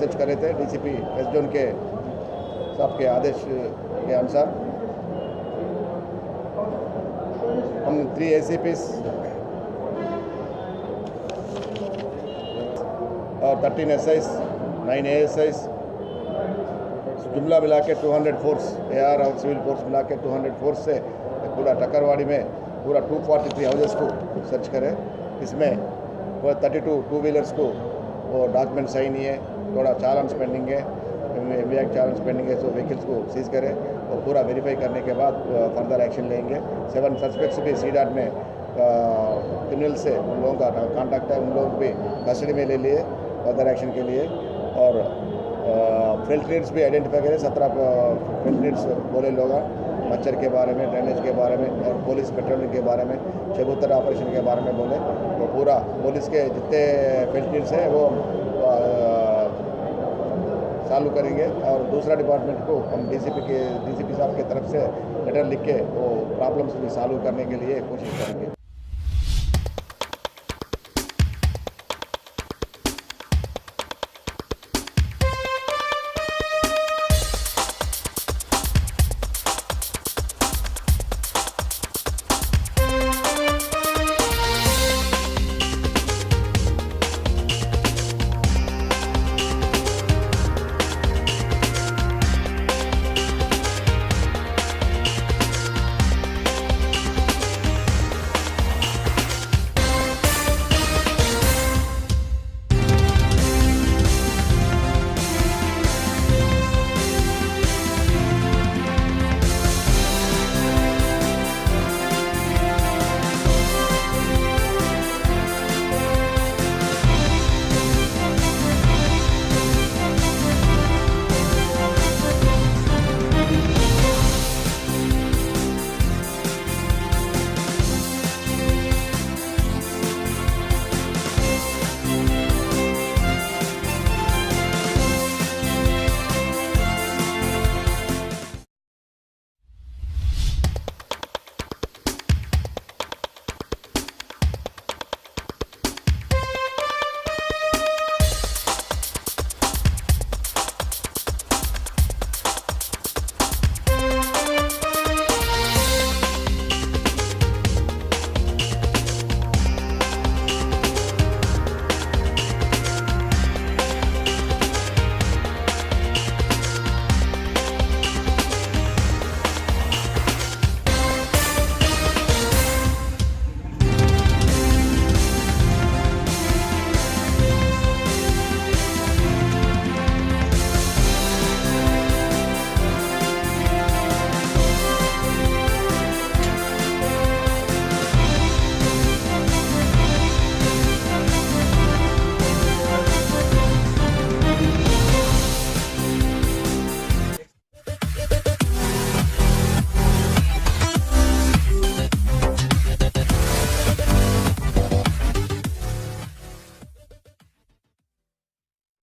Search कर रहे थे। डीसीपी वेस्ट जोन के साहब के आदेश के अनुसार हम 3 ACPs और 13 SIs, 9 ASIs जुमला मिला के 200 फोर्स, AR और सिविल फोर्स मिला के 200 फोर्स से पूरा टक्करवाड़ी में पूरा 243 हाउसेस को सर्च करें। इसमें 32 टू व्हीलर्स को वो डॉक्यूमेंट सही नहीं है, थोड़ा चालान पेंडिंग है, MVAC चालान पेंडिंग है, तो व्हीकल्स को सीज करें और पूरा वेरीफाई करने के बाद फर्दर एक्शन लेंगे। 7 सस्पेक्ट्स भी CDAT में क्रिमिनल से उन लोगों का कांटेक्ट है, उन लोगों को भी कस्टडी में ले लिए फर्दर एक्शन के लिए। और फिल्ट्रेट्स भी आइडेंटिफाई करें, 17 फिल्ट्रेट्स बोले लोग मच्छर के बारे में, ड्रेनेज के बारे में और पुलिस पेट्रोलिंग के बारे में, चबूतर ऑपरेशन के बारे में बोले। वो पूरा पुलिस के जितने फिल्ट्रेट्स हैं वो चालू करेंगे। और दूसरा डिपार्टमेंट को हम डीसीपी साहब की तरफ से लेटर लिख के वो प्रॉब्लम्स भी सॉल्व करने के लिए कोशिश करेंगे।